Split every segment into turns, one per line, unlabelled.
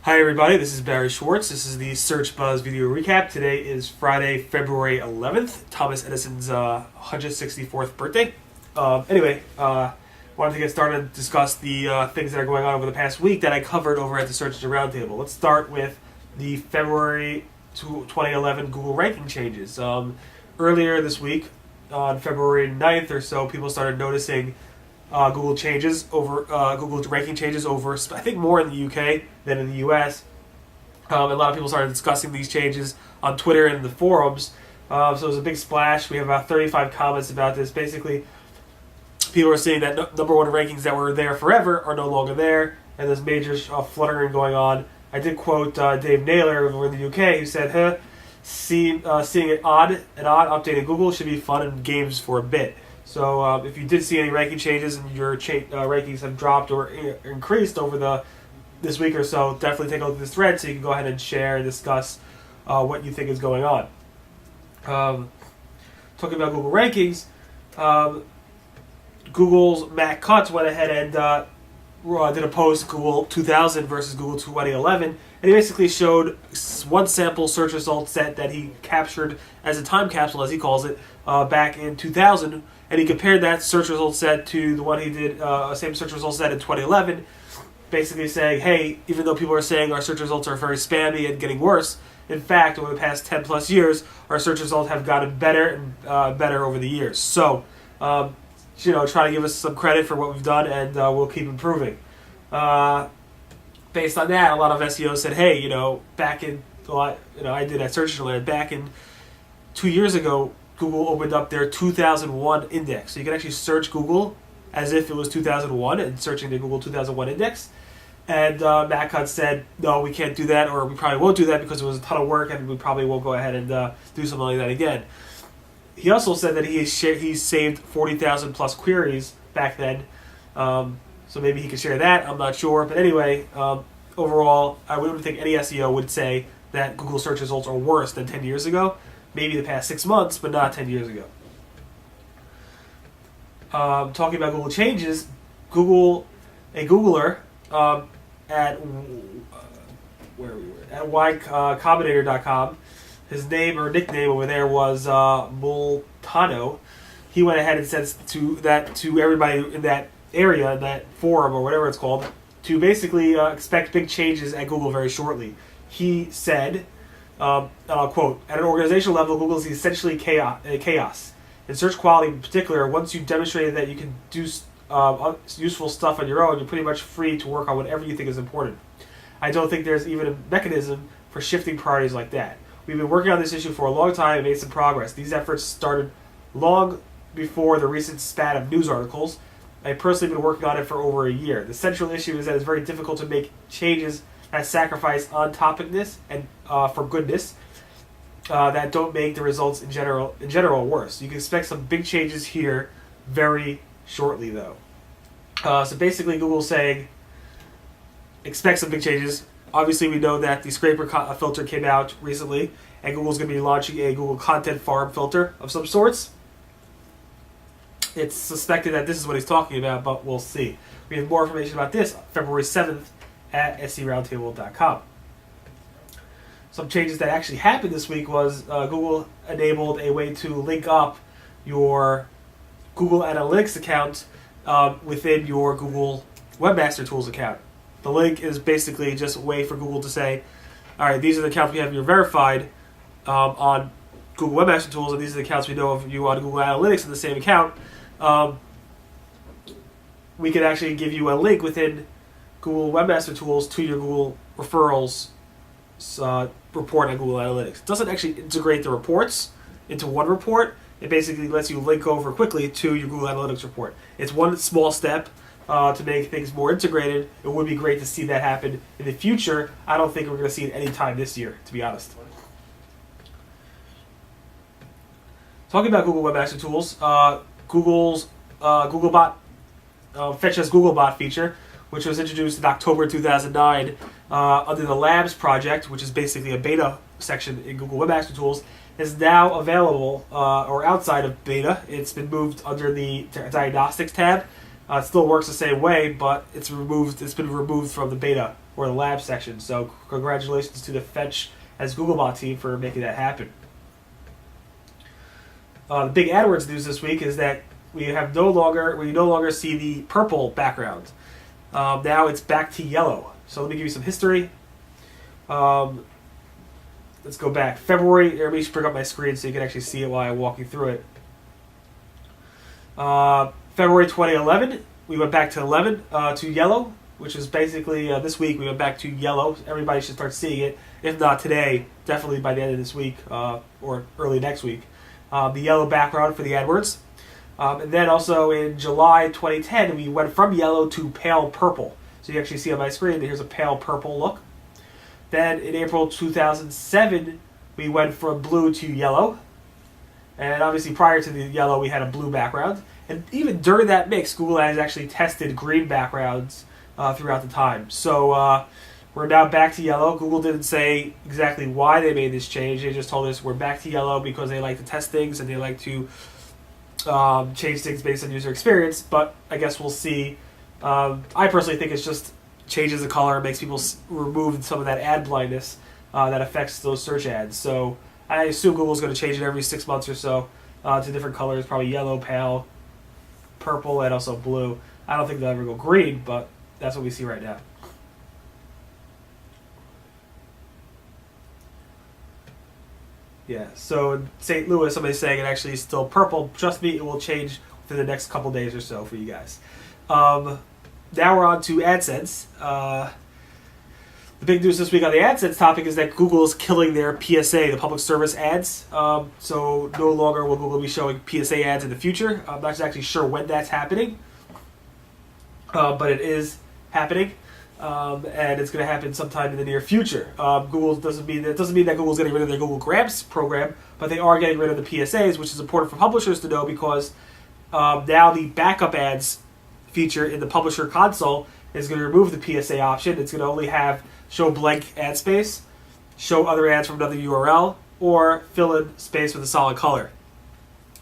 Hi everybody, this is Barry Schwartz. This is the Search Buzz video recap. Today is Friday, February 11th, Thomas Edison's 164th birthday. Wanted to get started and discuss the things that are going on over the past week that I covered over at the Search Engine Roundtable. Let's start with the February 2011 Google ranking changes. Earlier this week, on February 9th or so, people started noticing Google ranking changes over, I think, more in the UK than in the US. A lot of people started discussing these changes on Twitter and in the forums. So it was a big splash. We have about 35 comments about this. Basically, people are saying that number one rankings that were there forever are no longer there, and there's major fluttering going on. I did quote Dave Naylor over in the UK, who said, seeing an odd update in Google should be fun and games for a bit. So if you did see any ranking changes and your rankings have dropped or increased over this week or so, definitely take a look at this thread so you can go ahead and share and discuss what you think is going on. Talking about Google rankings, Google's Matt Cutts went ahead and did a post, Google 2000 versus Google 2011, and he basically showed one sample search result set that he captured as a time capsule, as he calls it, back in 2000, and he compared that search result set to the one he did, same search result set in 2011, basically saying, hey, even though people are saying our search results are very spammy and getting worse, in fact, over the past 10 plus years, our search results have gotten better and better over the years. So, try to give us some credit for what we've done, and we'll keep improving. Based on that, a lot of SEOs said, hey, I did that search earlier. Back in 2 years ago, Google opened up their 2001 index. So you can actually search Google as if it was 2001 and searching the Google 2001 index. And Matt Cutts said, no, we can't do that, or we probably won't do that because it was a ton of work and we probably won't go ahead and do something like that again. He also said that he saved 40,000 plus queries back then. So maybe he could share that. I'm not sure. But anyway, overall, I wouldn't think any SEO would say that Google search results are worse than 10 years ago. Maybe the past 6 months, but not 10 years ago. Talking about Google changes, a Googler at ycombinator.com, his name or nickname over there was Multano. He went ahead and said to everybody in that area, in that forum or whatever it's called, to basically expect big changes at Google very shortly. He said, and I'll quote, at an organizational level, Google is essentially chaos. In search quality in particular, once you've demonstrated that you can do useful stuff on your own, you're pretty much free to work on whatever you think is important. I don't think there's even a mechanism for shifting priorities like that. We've been working on this issue for a long time and made some progress. These efforts started long before the recent spat of news articles. I've personally been working on it for over a year. The central issue is that it's very difficult to make changes that sacrifice on-topicness and for goodness that don't make the results in general worse. You can expect some big changes here very shortly, though. So basically, Google's saying, expect some big changes. Obviously, we know that the scraper filter came out recently, and Google's going to be launching a Google Content Farm filter of some sorts. It's suspected that this is what he's talking about, but we'll see. We have more information about this February 7th at scroundtable.com. Some changes that actually happened this week was Google enabled a way to link up your Google Analytics account within your Google Webmaster Tools account. The link is basically just a way for Google to say, all right, these are the accounts we have you verified on Google Webmaster Tools, and these are the accounts we know of you on Google Analytics in the same account. We could actually give you a link within Google Webmaster Tools to your Google Referrals report on Google Analytics. It doesn't actually integrate the reports into one report. It basically lets you link over quickly to your Google Analytics report. It's one small step to make things more integrated. It would be great to see that happen in the future. I don't think we're going to see it anytime this year, to be honest. Talking about Google Webmaster Tools, Google's Googlebot Fetch as Googlebot feature, which was introduced in October 2009 under the Labs project, which is basically a beta section in Google Webmaster Tools, is now available or outside of beta. It's been moved under the Diagnostics tab It still works the same way, but it's removed. It's been removed from the beta or the lab section. So congratulations to the Fetch as Googlebot team for making that happen. The big AdWords news this week is that we no longer see the purple background. Now it's back to yellow. So let me give you some history. Let's go back. February. Let me just bring up my screen so you can actually see it while I walk you through it. February 2011, we went back to yellow, which is basically this week we went back to yellow. Everybody should start seeing it. If not today, definitely by the end of this week or early next week. The yellow background for the AdWords. And then also in July 2010, we went from yellow to pale purple. So you actually see on my screen that here's a pale purple look. Then in April 2007, we went from blue to yellow. And obviously prior to the yellow, we had a blue background. And even during that mix, Google has actually tested green backgrounds throughout the time. So we're now back to yellow. Google didn't say exactly why they made this change. They just told us we're back to yellow because they like to test things and they like to change things based on user experience. But I guess we'll see. I personally think it's just changes the color, makes people remove some of that ad blindness that affects those search ads. So I assume Google's going to change it every 6 months or so to different colors, probably yellow, pale, purple, and also blue. I don't think they'll ever go green, but that's what we see right now. Yeah, so in St. Louis, somebody's saying it actually is still purple. Trust me, it will change within the next couple days or so for you guys. Now we're on to AdSense. The big news this week on the AdSense topic is that Google is killing their PSA, the public service ads. So no longer will Google be showing PSA ads in the future. I'm not actually sure when that's happening, but it is happening, and it's going to happen sometime in the near future. Google doesn't mean that Google's getting rid of their Google Grabs program, but they are getting rid of the PSAs, which is important for publishers to know because now the backup ads feature in the publisher console is going to remove the PSA option. It's going to only have show blank ad space, show other ads from another URL, or fill in space with a solid color.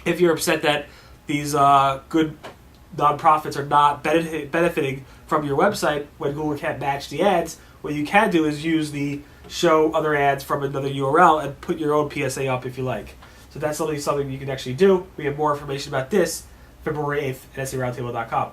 If you're upset that these good nonprofits are not benefiting from your website when Google can't match the ads, what you can do is use the show other ads from another URL and put your own PSA up if you like. So that's something you can actually do. We have more information about this February 8th at SEOroundtable.com.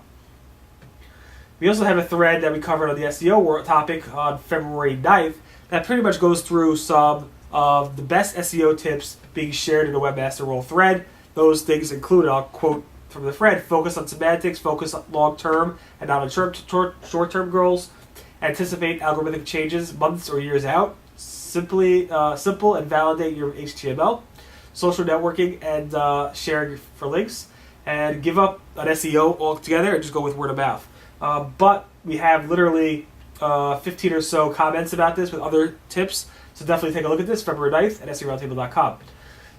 We also have a thread that we covered on the SEO topic on February 9th that pretty much goes through some of the best SEO tips being shared in the Webmaster World thread. Those things include, I'll quote from the thread, focus on semantics, focus on long-term and not on short-term goals, anticipate algorithmic changes months or years out, simple and validate your HTML, social networking and sharing for links, and give up on SEO altogether and just go with word of mouth. But we have literally 15 or so comments about this with other tips, so definitely take a look at this, February 9th at SEOroundtable.com.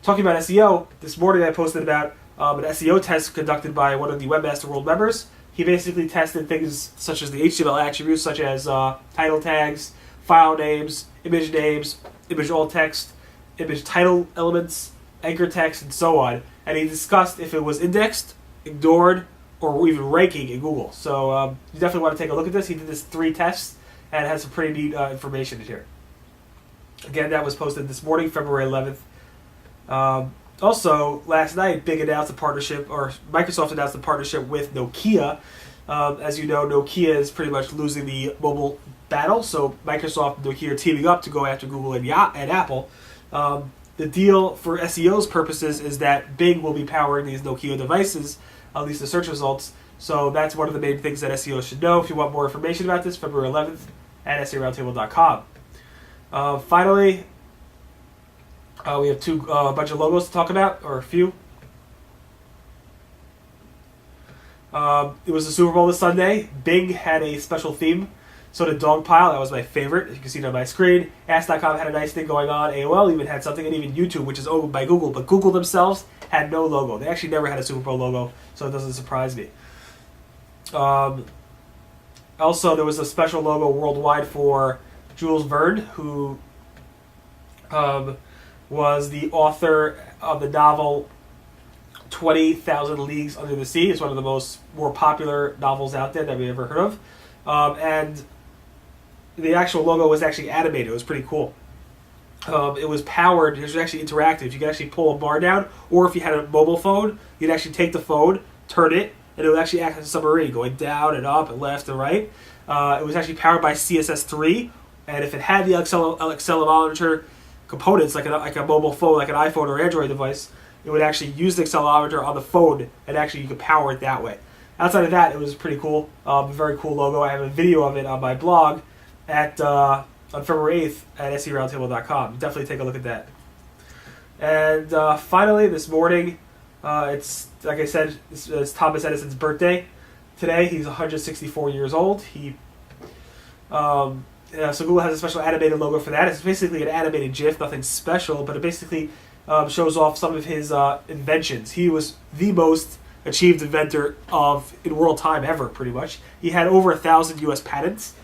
Talking about SEO, this morning I posted about an SEO test conducted by one of the Webmaster World members. He basically tested things such as the HTML attributes, such as title tags, file names, image alt text, image title elements, anchor text, and so on. And he discussed if it was indexed, ignored, or even ranking in Google. So you definitely want to take a look at this. He did this 3 tests and has some pretty neat information in here. Again, that was posted this morning, February 11th. Also, last night, Microsoft announced a partnership with Nokia. As you know, Nokia is pretty much losing the mobile battle, so Microsoft and Nokia are teaming up to go after Google and Apple. The deal for SEO's purposes is that Bing will be powering these Nokia devices, at least the search results. So that's one of the main things that SEO should know. If you want more information about this, February 11th at SEOroundtable.com. Finally, we have a bunch of logos to talk about, or a few. It was the Super Bowl this Sunday. Bing had a special theme. So did Dogpile. That was my favorite. You can see it on my screen. Ask.com had a nice thing going on. AOL even had something, and even YouTube, which is owned by Google. But Google themselves had no logo. They actually never had a Super Bowl logo, so it doesn't surprise me. Also, there was a special logo worldwide for Jules Verne, who was the author of the novel 20,000 Leagues Under the Sea. It's one of the more popular novels out there that we ever heard of. And the actual logo was actually animated. It was pretty cool. It was powered. It was actually interactive. You could actually pull a bar down, or if you had a mobile phone, you'd actually take the phone, turn it, and it would actually act as a submarine, going down and up and left and right. It was actually powered by CSS3, and if it had the accelerometer components, like a mobile phone, like an iPhone or Android device, it would actually use the accelerometer on the phone, and actually you could power it that way. Outside of that, it was pretty cool. A very cool logo. I have a video of it on my blog on February 8th at seroundtable.com. Definitely take a look at that. And finally, this morning, it's, like I said, it's Thomas Edison's birthday today. He's 164 years old. So Google has a special animated logo for that. It's basically an animated GIF, nothing special, but it basically shows off some of his inventions. He was the most achieved inventor in world time ever, pretty much. He had over 1,000 U.S. patents.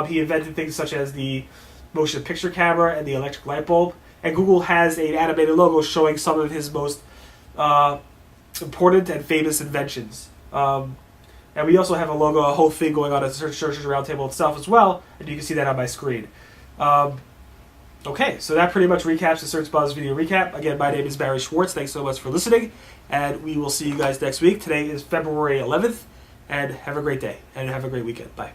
He invented things such as the motion picture camera and the electric light bulb. And Google has an animated logo showing some of his most important and famous inventions. And we also have a logo, a whole thing going on at the Search Engine Roundtable itself as well, and you can see that on my screen. Okay, so that pretty much recaps the Search Buzz video recap. Again, my name is Barry Schwartz. Thanks so much for listening, and we will see you guys next week. Today is February 11th, and have a great day, and have a great weekend. Bye.